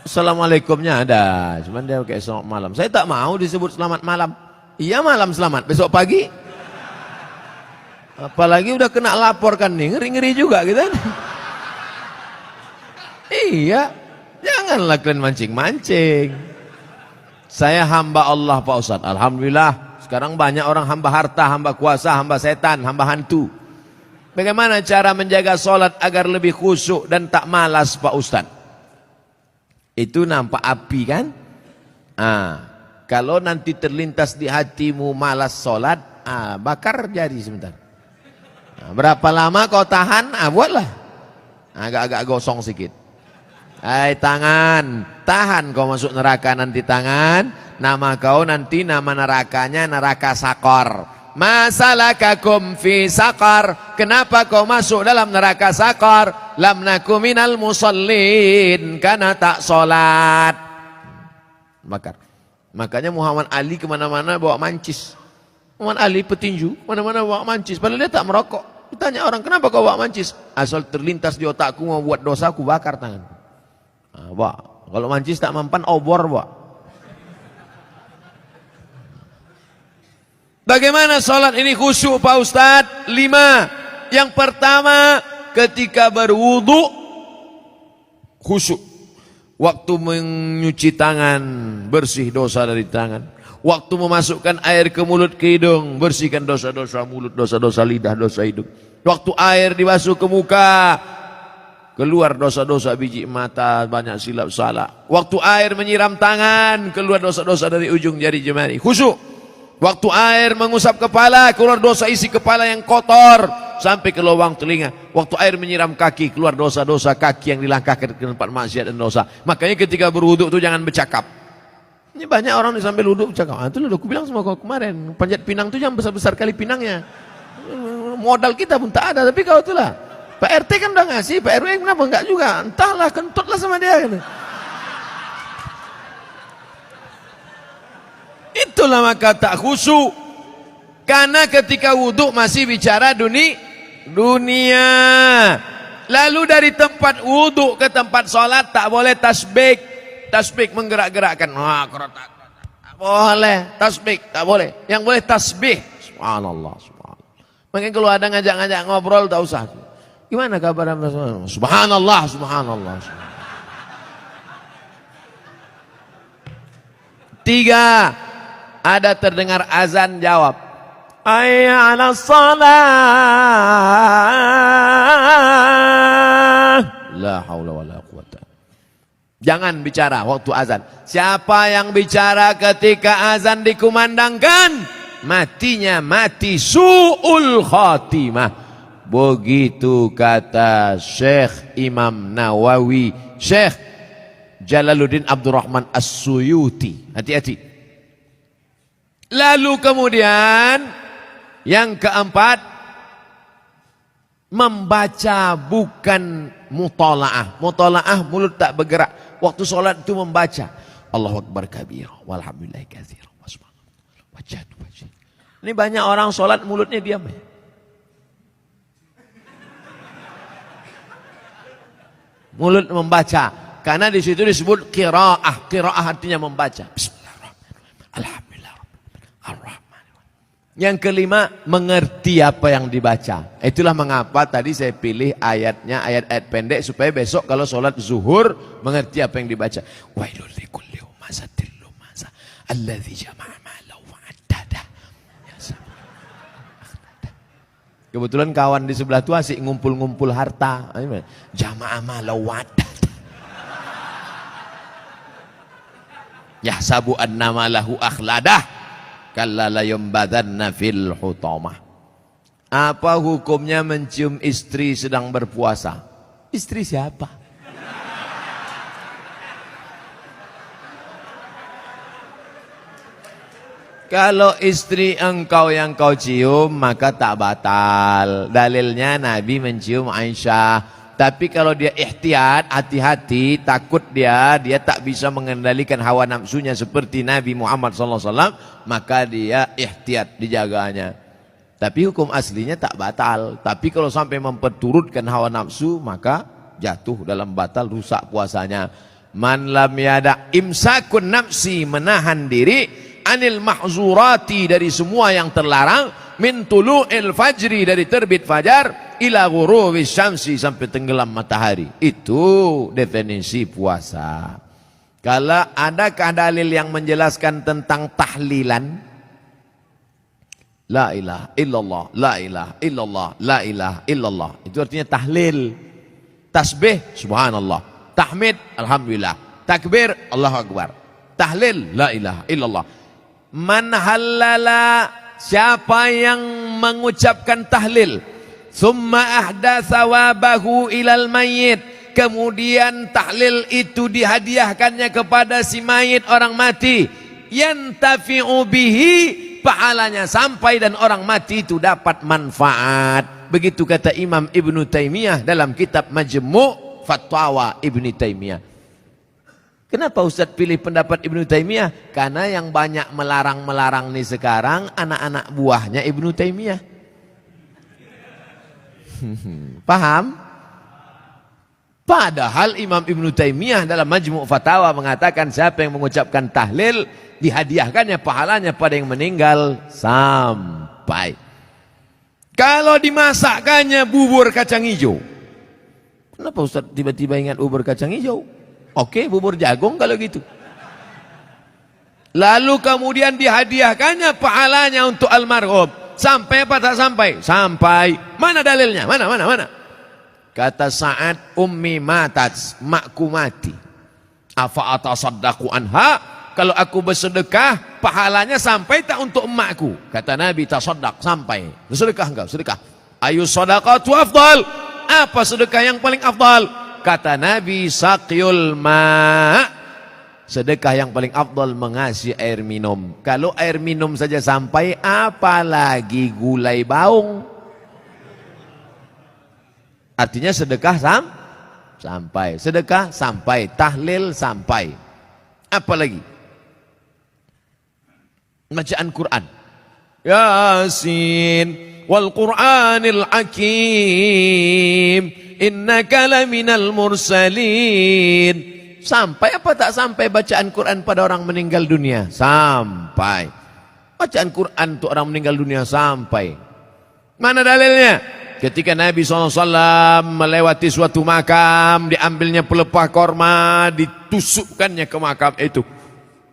Assalamualaikumnya ada, cuman dia kayak selamat malam. Saya tak mau disebut selamat malam. Iya malam selamat, besok pagi. Apalagi udah kena laporkan nih, ngeri-ngeri juga gitu kan. Iya, janganlah kalian mancing-mancing. Saya hamba Allah Pak Ustadz, alhamdulillah. Sekarang banyak orang hamba harta, hamba kuasa, hamba setan, hamba hantu. Bagaimana cara menjaga sholat agar lebih khusyuk dan tak malas Pak Ustadz? Itu nampak api kan? Kalau nanti terlintas di hatimu malas sholat, bakar jari sebentar. Berapa lama kau tahan? Buatlah. Agak-agak gosong sedikit. Hai tangan, tahan kau masuk neraka nanti tangan. Nama kau nanti nama nerakanya neraka sakor. Masalakakum fi sakar. Kenapa kau masuk dalam neraka sakar? Lam naku minal musallin, karena tak sholat. Makanya Muhammad Ali kemana-mana bawa mancis. Muhammad Ali petinju, kemana-mana bawa mancis. Padahal dia tak merokok. Ditanya orang, kenapa kau bawa mancis? Asal terlintas di otakku mau buat dosa, aku bakar tangan. Kalau mancis tak mempan, obor bawa. Bagaimana sholat ini khusyuk Pak Ustadz? 5. Yang pertama, ketika berwudu khusyuk. Waktu menyuci tangan, bersih dosa dari tangan. Waktu memasukkan air ke mulut ke hidung, bersihkan dosa-dosa mulut, dosa-dosa lidah, dosa hidung. Waktu air dibasuh ke muka, keluar dosa-dosa biji mata, banyak silap salah. Waktu air menyiram tangan, keluar dosa-dosa dari ujung jari jemari. Khusyuk. Waktu air mengusap kepala, keluar dosa isi kepala yang kotor sampai ke lubang telinga. Waktu air menyiram kaki, keluar dosa-dosa kaki yang dilangkahkan ke tempat maksiat dan dosa. Makanya ketika berwuduk itu jangan bercakap. Ini banyak orang sambil wuduk bercakap. Itu udah aku bilang sama kau kemarin, panjat pinang itu jangan besar-besar kali pinangnya. Modal kita pun tak ada, tapi kau itulah. Pak RT kan udah ngasih, Pak RW kenapa enggak juga? Entahlah, kentutlah sama dia gitu. Itulah maka tak khusyuk. Karena ketika wudhu masih bicara dunia. Lalu dari tempat wudhu ke tempat sholat tak boleh tasbih. Tasbih menggerak-gerakkan. Tak boleh. Tasbih tak boleh. Yang boleh tasbih. Subhanallah. Makanya kalau ada ngajak-ngajak ngobrol tak usah. Gimana kabar Anda? Subhanallah. Subhanallah. 3. Ada terdengar azan, jawab hayya 'alas shalah. La haula wala quwata. Jangan bicara waktu azan. Siapa yang bicara ketika azan dikumandangkan, matinya mati su'ul khatimah. Begitu kata Syekh Imam Nawawi, Syekh Jalaluddin Abdurrahman As-Suyuti. Hati-hati. Lalu kemudian yang keempat, membaca bukan mutalaah. Mutalaah mulut tak bergerak. Waktu sholat itu membaca Allahu Akbar kabira walhamdulillahi katsira wa subhanallah wajhatu wajhi. Ini banyak orang sholat mulutnya diam ya. Mulut membaca, karena di situ disebut qiraah. Qiraah artinya membaca. Bismillahirrahmanirrahim. Alhamdulillah. Yang kelima, mengerti apa yang dibaca. Itulah mengapa tadi saya pilih ayatnya, ayat-ayat pendek, supaya besok kalau sholat zuhur mengerti apa yang dibaca. Wailul likulli humazatil lumazah alladzi jama'a malahu wa'addada. Kebetulan kawan di sebelah itu asik ngumpul-ngumpul harta. Jama'a malahu wa'addada. Yahsabu annama lahu akhladah. Kalla la yumbadanna fil hutamah. Apa hukumnya mencium istri sedang berpuasa? Istri siapa? Kalau istri engkau yang kau cium maka tak batal. Dalilnya Nabi mencium Aisyah. Tapi kalau dia ihtiyat, hati-hati, takut dia tak bisa mengendalikan hawa nafsunya seperti Nabi Muhammad SAW, maka dia ihtiyat, dijaganya. Tapi hukum aslinya tak batal. Tapi kalau sampai memperturutkan hawa nafsu, maka jatuh dalam batal, rusak puasanya. Man lam yada imsakun nafsi, menahan diri, anil mahzurati, dari semua yang terlarang, min tulu'il fajri, dari terbit fajar, ila ghurubis syamsi, sampai tenggelam matahari. Itu definisi puasa. Kalau adakah dalil yang menjelaskan tentang tahlilan? La ilaha illallah, la ilaha illallah, la ilaha illallah. Itu artinya tahlil. Tasbih, subhanallah. Tahmid, alhamdulillah. Takbir, Allahu akbar. Tahlil, la ilaha illallah. Man halala, siapa yang mengucapkan tahlil, summa ahda thawabahu ilal mayyit, kemudian tahlil itu dihadiahkannya kepada si mayit, orang mati, yantafi'u bihi, pahalanya sampai dan orang mati itu dapat manfaat. Begitu kata Imam Ibnu Taimiyah dalam kitab Majmu' Fatwa Ibnu Taimiyah. Kenapa Ustaz pilih pendapat Ibnu Taimiyah? Karena yang banyak melarang-melarang nih sekarang anak-anak buahnya Ibnu Taimiyah. Paham? Padahal Imam Ibnu Taimiyah dalam Majmu' Fatawa mengatakan siapa yang mengucapkan tahlil dihadiahkannya pahalanya pada yang meninggal sampai. Kalau dimasakkannya bubur kacang hijau, kenapa Ustaz tiba-tiba ingat bubur kacang hijau? Oke, bubur jagung kalau gitu. Lalu kemudian dihadiahkannya pahalanya untuk almarhum. Sampai apa tak sampai? Sampai. Mana dalilnya? Mana? Kata Sa'ad, ummi matat, makku mati. Afa atasaddaqu anha, kalau aku bersedekah, pahalanya sampai tak untuk emakku? Kata Nabi, tasaddaq, sampai. Bersedekah engkau, sedekah. Ayu sadaqatu afdal, apa sedekah yang paling afdal? Kata Nabi, saqyul ma', sedekah yang paling afdal mengasih air minum. Kalau air minum saja sampai, apalagi gulai baung. Artinya sedekah sampai, sedekah sampai, tahlil sampai. Apa lagi? Bacaan Quran. Yasin wal Qur'anil Hakim, innaka laminal mursalin. Sampai apa tak sampai bacaan Quran pada orang meninggal dunia? Sampai. Bacaan Quran untuk orang meninggal dunia sampai. Mana dalilnya? Ketika Nabi SAW melewati suatu makam, diambilnya pelepah korma, ditusukkannya ke makam itu.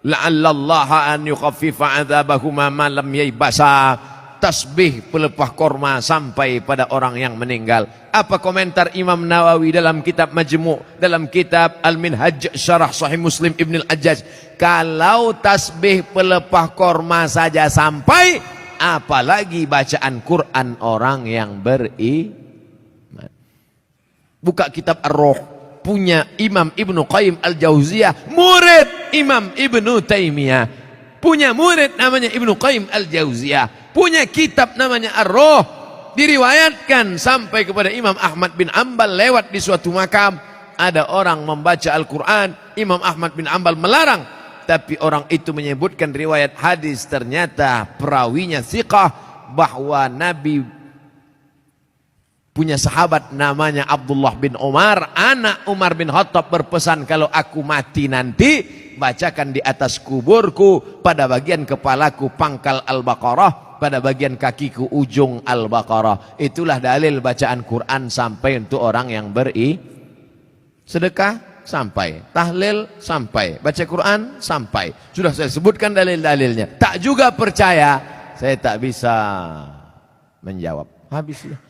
La'allallaha an yukhaffifa adzabahuma ma lam yaybasa. Tasbih pelepah korma sampai pada orang yang meninggal. Apa komentar Imam Nawawi dalam kitab Majmu', dalam kitab Al-Minhaj Syarah Sahih Muslim Ibn Al-Ajjaj? Kalau tasbih pelepah korma saja sampai, apalagi bacaan Quran orang yang beriman. Buka kitab Ar-Ruh, punya Imam Ibnu Qayyim Al-Jauziyah, murid Imam Ibnu Taimiyah. Punya murid namanya Ibnu Qayyim Al-Jauziyah, punya kitab namanya Ar-Ruh. Diriwayatkan sampai kepada Imam Ahmad bin Ambal, lewat di suatu makam, ada orang membaca Al-Quran. Imam Ahmad bin Ambal melarang, tapi orang itu menyebutkan riwayat hadis, ternyata perawinya thiqah, bahwa Nabi punya sahabat namanya Abdullah bin Umar, anak Umar bin Khattab, berpesan, kalau aku mati nanti, bacakan di atas kuburku, pada bagian kepalaku pangkal Al-Baqarah, pada bagian kakiku ujung Al-Baqarah. Itulah dalil bacaan Quran sampai untuk orang yang sedekah sampai, tahlil sampai, baca Quran sampai. Sudah saya sebutkan dalil-dalilnya. Tak juga percaya, saya tak bisa menjawab. Habis sudah.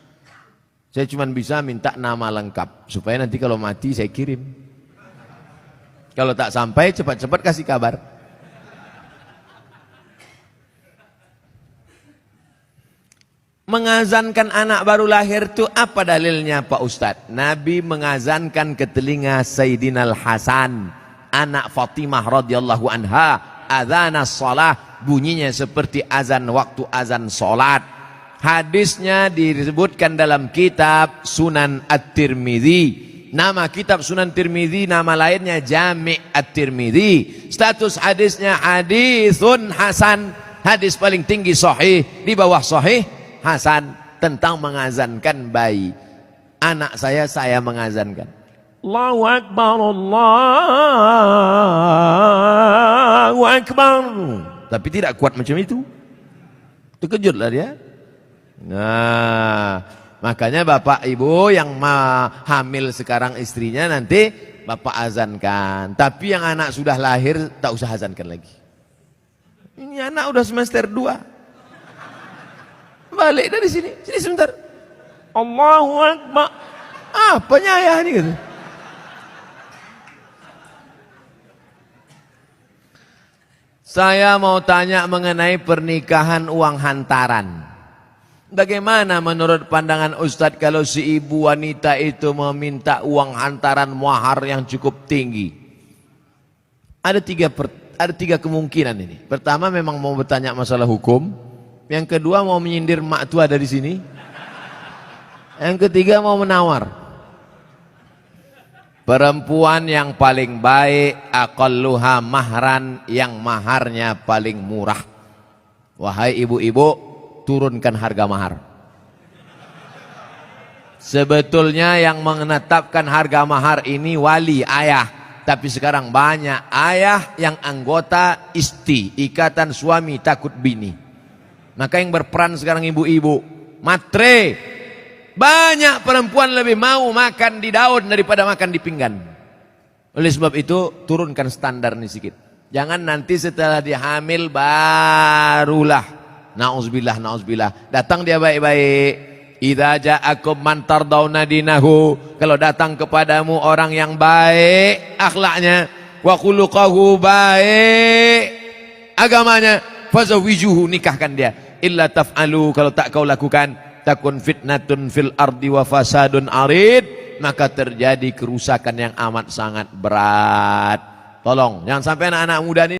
Saya cuma bisa minta nama lengkap supaya nanti kalau mati saya kirim. Kalau tak sampai, cepat-cepat kasih kabar. Mengazankan anak baru lahir itu apa dalilnya Pak Ustadz? Nabi mengazankan ke telinga Sayyidina Al-Hasan, anak Fatimah radhiyallahu anha, adzanas shalah, bunyinya seperti azan waktu azan salat. Hadisnya disebutkan dalam kitab Sunan At-Tirmidzi. Nama kitab Sunan Tirmidzi, nama lainnya Jami' At-Tirmidzi. Status hadisnya hadisun hasan, hadis paling tinggi sahih, di bawah sahih hasan, tentang mengazankan bayi. Anak saya mengazankan. Allahu Akbar, Allahu Akbar. Tapi tidak kuat macam itu. Terkejutlah dia. Nah, makanya bapak ibu yang hamil sekarang istrinya nanti bapak azankan. Tapi yang anak sudah lahir tak usah azankan lagi. Ini anak udah semester 2. Balik dari sini, sini sebentar. Allahu Akbar. Apanya ayah ini gitu. Saya mau tanya mengenai pernikahan uang hantaran. Bagaimana menurut pandangan Ustadz kalau si ibu wanita itu meminta uang hantaran mahar yang cukup tinggi? Ada tiga kemungkinan ini. Pertama memang mau bertanya masalah hukum. Yang kedua mau menyindir mak tua dari sini. Yang ketiga mau menawar. Perempuan yang paling baik aqalluha mahran, yang maharnya paling murah. Wahai ibu-ibu, turunkan harga mahar. Sebetulnya yang menetapkan harga mahar ini wali, ayah. Tapi sekarang banyak ayah yang anggota isti, ikatan suami takut bini. Maka yang berperan sekarang ibu-ibu, matre. Banyak perempuan lebih mau makan di daun daripada makan di pinggan. Oleh sebab itu turunkan standar ini sedikit. Jangan nanti setelah dia hamil barulah na'udzubillah datang dia baik-baik. Idza ja'akum man tardawna dinahu, kalau datang kepadamu orang yang baik akhlaknya, wa khuluquhu, baik agamanya, fazawijuhu, nikahkan dia. Illa taf'alu, kalau tak kau lakukan, takun fitnatun fil ardi wa fasadun arid, maka terjadi kerusakan yang amat sangat berat. Tolong jangan sampai anak-anak muda ini